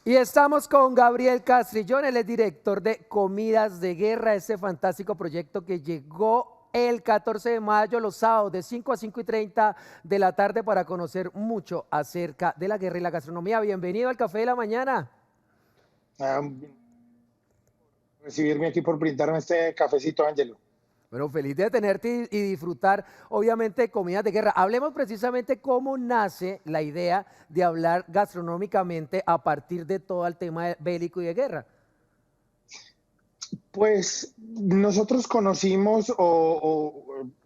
Y estamos con Gabriel Castrillón, él es director de Comidas de Guerra, ese fantástico proyecto que llegó el 14 de mayo, los sábados de 5 a 5:30 de la tarde para conocer mucho acerca de la guerra y la gastronomía. Bienvenido al Café de la Mañana. Ah, recibirme aquí por brindarme este cafecito, Ángelo. Bueno, feliz de tenerte y disfrutar, obviamente, de Comidas de Guerra. Hablemos precisamente cómo nace la idea de hablar gastronómicamente a partir de todo el tema bélico y de guerra. Pues nosotros conocimos o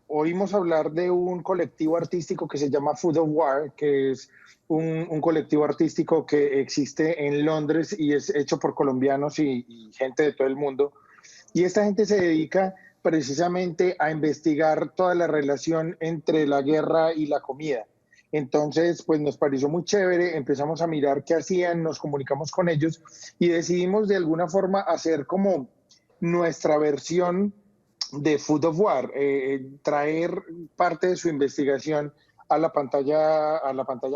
oímos hablar de un colectivo artístico que se llama Food of War, que es un colectivo artístico que existe en Londres y es hecho por colombianos y gente de todo el mundo. Y esta gente se dedica precisamente a investigar toda la relación entre la guerra y la comida. Entonces, pues nos pareció muy chévere, empezamos a mirar qué hacían, nos comunicamos con ellos y decidimos de alguna forma hacer como nuestra versión de Food of War, traer parte de su investigación a la pantalla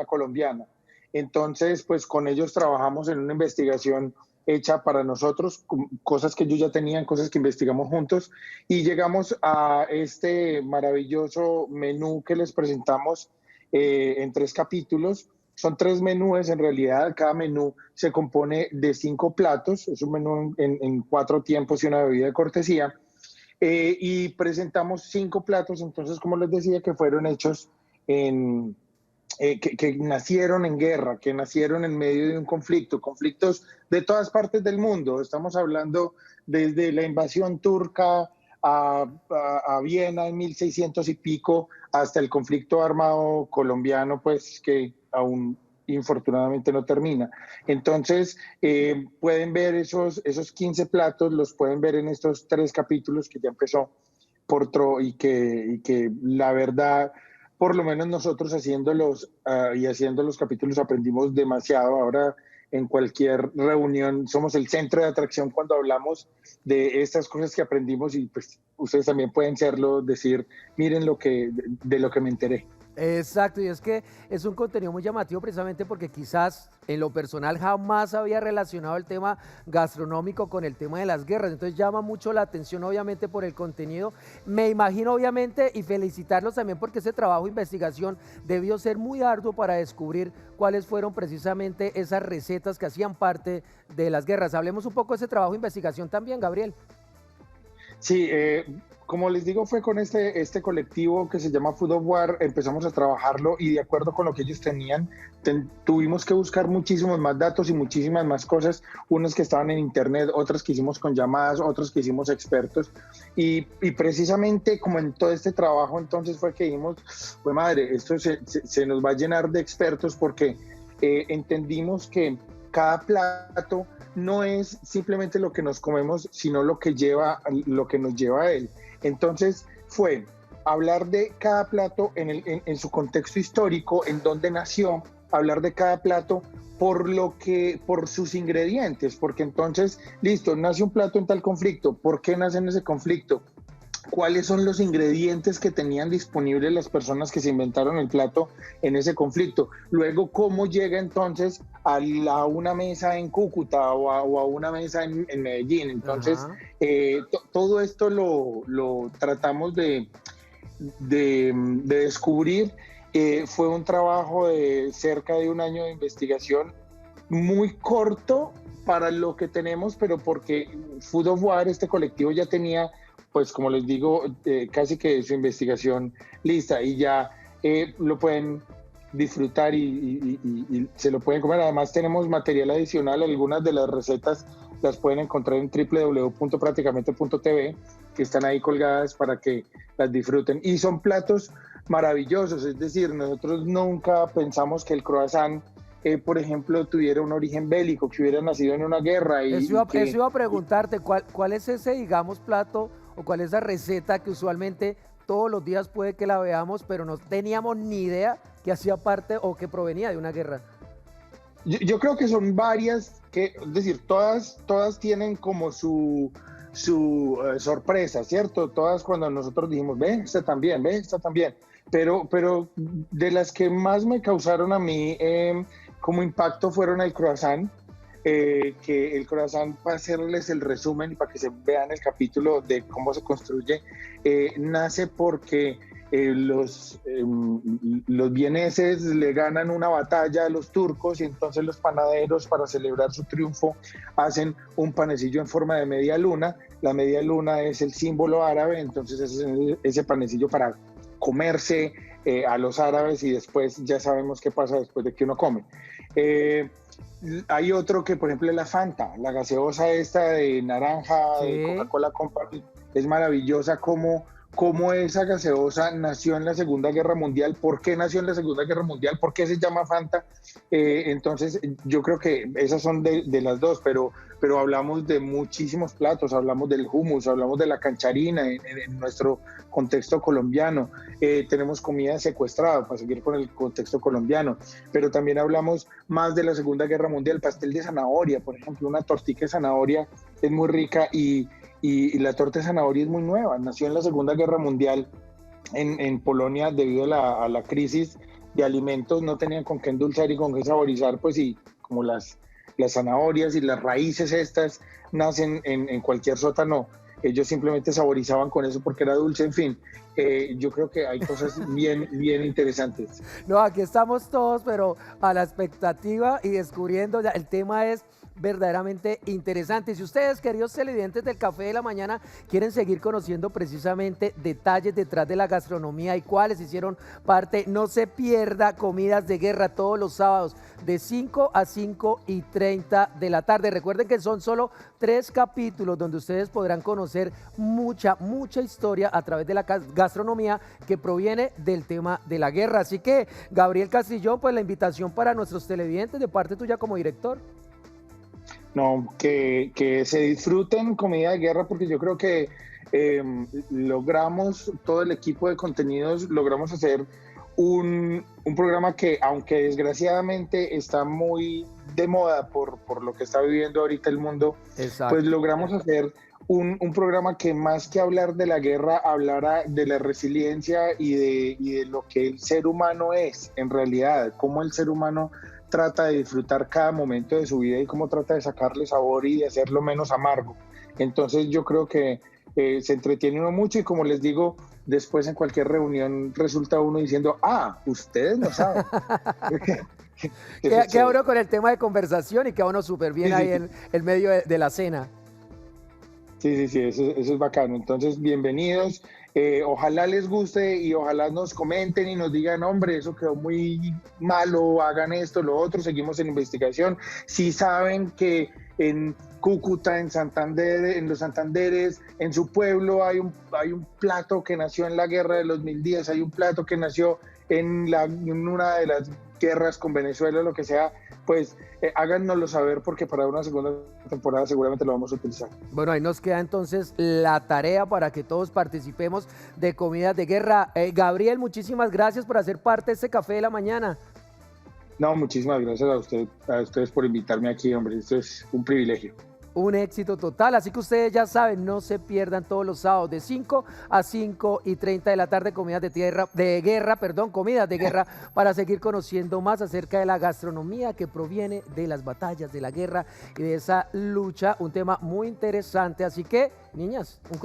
colombiana. Entonces, pues con ellos trabajamos en una investigación hecha para nosotros, cosas que ellos ya tenían, cosas que investigamos juntos, y llegamos a este maravilloso menú que les presentamos en 3 capítulos. Son 3 menús en realidad, cada menú se compone de 5 platos, es un menú en 4 tiempos y una bebida de cortesía, y presentamos 5 platos, entonces como les decía, que fueron hechos en, que nacieron en guerra, que nacieron en medio de un conflicto, conflictos de todas partes del mundo. Estamos hablando desde la invasión turca a Viena en 1600 y pico, hasta el conflicto armado colombiano, pues que aún infortunadamente no termina. Entonces, pueden ver esos 15 platos, los pueden ver en estos 3 capítulos que ya empezó Portro y que la verdad, por lo menos nosotros haciéndolos y haciendo los capítulos aprendimos demasiado. Ahora en cualquier reunión somos el centro de atracción cuando hablamos de estas cosas que aprendimos y pues ustedes también pueden serlo, decir, miren de lo que me enteré. Exacto, y es que es un contenido muy llamativo precisamente porque quizás en lo personal jamás había relacionado el tema gastronómico con el tema de las guerras, entonces llama mucho la atención obviamente por el contenido. Me imagino obviamente y felicitarlos también porque ese trabajo de investigación debió ser muy arduo para descubrir cuáles fueron precisamente esas recetas que hacían parte de las guerras. Hablemos un poco de ese trabajo de investigación también, Gabriel. Sí, como les digo, fue con este colectivo que se llama Food of War, empezamos a trabajarlo y de acuerdo con lo que ellos tenían, tuvimos que buscar muchísimos más datos y muchísimas más cosas, unas que estaban en internet, otras que hicimos con llamadas, otras que hicimos expertos y precisamente como en todo este trabajo entonces fue que dijimos, pues madre, esto se nos va a llenar de expertos porque entendimos que cada plato no es simplemente lo que nos comemos, sino lo que nos lleva a él. Entonces fue hablar de cada plato en su contexto histórico, en dónde nació, hablar de cada plato por sus ingredientes, porque entonces, listo, nace un plato en tal conflicto, ¿por qué nace en ese conflicto? ¿Cuáles son los ingredientes que tenían disponibles las personas que se inventaron el plato en ese conflicto? Luego, ¿cómo llega entonces a una mesa en Cúcuta o a una mesa en Medellín? Entonces, Ajá. todo esto lo tratamos de descubrir. Fue un trabajo de cerca de un año de investigación muy corto para lo que tenemos, pero porque Food of War, este colectivo, ya tenía, pues como les digo, casi que su investigación lista y ya lo pueden disfrutar y se lo pueden comer. Además tenemos material adicional, algunas de las recetas las pueden encontrar en www.praticamente.tv, que están ahí colgadas para que las disfruten. Y son platos maravillosos, es decir, nosotros nunca pensamos que el croissant por ejemplo, tuviera un origen bélico, que hubiera nacido en una guerra Eso iba a preguntarte, ¿cuál es ese, digamos, plato o cuál es esa receta que usualmente todos los días puede que la veamos, pero no teníamos ni idea que hacía parte o que provenía de una guerra? yo creo que son varias, es decir, todas tienen como su sorpresa, ¿cierto? Todas cuando nosotros dijimos, ve, esta también. Pero de las que más me causaron a mí como impacto fueron el croissant, que el croissant, para hacerles el resumen y para que se vean el capítulo de cómo se construye, nace porque los vieneses le ganan una batalla a los turcos y entonces los panaderos, para celebrar su triunfo, hacen un panecillo en forma de media luna. La media luna es el símbolo árabe, entonces ese panecillo para comerse a los árabes, y después ya sabemos qué pasa después de que uno come. Hay otro que, por ejemplo, es la Fanta, la gaseosa esta de naranja, Sí. de Coca-Cola Company. Es maravillosa cómo esa gaseosa nació en la Segunda Guerra Mundial. ¿Por qué nació en la Segunda Guerra Mundial? ¿Por qué se llama Fanta? Entonces, yo creo que esas son de las dos, pero hablamos de muchísimos platos, hablamos del hummus, hablamos de la cancharina en nuestro contexto colombiano. Tenemos comida secuestrada, para seguir con el contexto colombiano, pero también hablamos más de la Segunda Guerra Mundial. Pastel de zanahoria, por ejemplo, una tortilla de zanahoria es muy rica, y la torta de zanahoria es muy nueva. Nació en la Segunda Guerra Mundial en Polonia debido a la crisis de alimentos. No tenían con qué endulzar y con qué saborizar, pues, y como las zanahorias y las raíces estas nacen en cualquier sótano, ellos simplemente saborizaban con eso porque era dulce. En fin, yo creo que hay cosas bien interesantes. No, aquí estamos todos, pero a la expectativa y descubriendo, ya, el tema es verdaderamente interesante. Si ustedes, queridos televidentes del Café de la Mañana, quieren seguir conociendo precisamente detalles detrás de la gastronomía y cuáles hicieron parte, no se pierda Comidas de Guerra todos los sábados de 5 a 5:30 de la tarde. Recuerden que son solo 3 capítulos donde ustedes podrán conocer mucha historia a través de la gastronomía que proviene del tema de la guerra. Así que, Gabriel Castrillón, pues la invitación para nuestros televidentes de parte tuya como director. No, que se disfruten Comida de Guerra, porque yo creo que logramos, todo el equipo de contenidos, logramos hacer un programa que, aunque desgraciadamente está muy de moda por lo que está viviendo ahorita el mundo, Exacto. pues logramos hacer un programa que, más que hablar de la guerra, hablara de la resiliencia y de lo que el ser humano es en realidad, cómo el ser humano trata de disfrutar cada momento de su vida y cómo trata de sacarle sabor y de hacerlo menos amargo. Entonces yo creo que se entretiene uno mucho, y como les digo, después en cualquier reunión resulta uno diciendo, ustedes no saben. Queda uno con el tema de conversación y queda uno súper bien ahí en medio de la cena. Sí, eso es bacano. Entonces, bienvenidos. Ojalá les guste y ojalá nos comenten y nos digan, hombre, eso quedó muy malo, hagan esto, lo otro, seguimos en investigación. Si saben que en Cúcuta, en Santander, en los Santanderes, en su pueblo hay un plato que nació en la Guerra de los 1000 días, hay un plato que nació en una de las guerras con Venezuela, lo que sea, pues háganoslo saber, porque para una segunda temporada seguramente lo vamos a utilizar. Bueno, ahí nos queda entonces la tarea para que todos participemos de Comidas de Guerra. Gabriel, muchísimas gracias por hacer parte de este Café de la Mañana. No, muchísimas gracias a ustedes por invitarme aquí, hombre. Esto es un privilegio. Un éxito total, así que ustedes ya saben, no se pierdan todos los sábados de 5 a 5:30 de la tarde, Comidas de Guerra, para seguir conociendo más acerca de la gastronomía que proviene de las batallas, de la guerra y de esa lucha, un tema muy interesante. Así que, niñas, un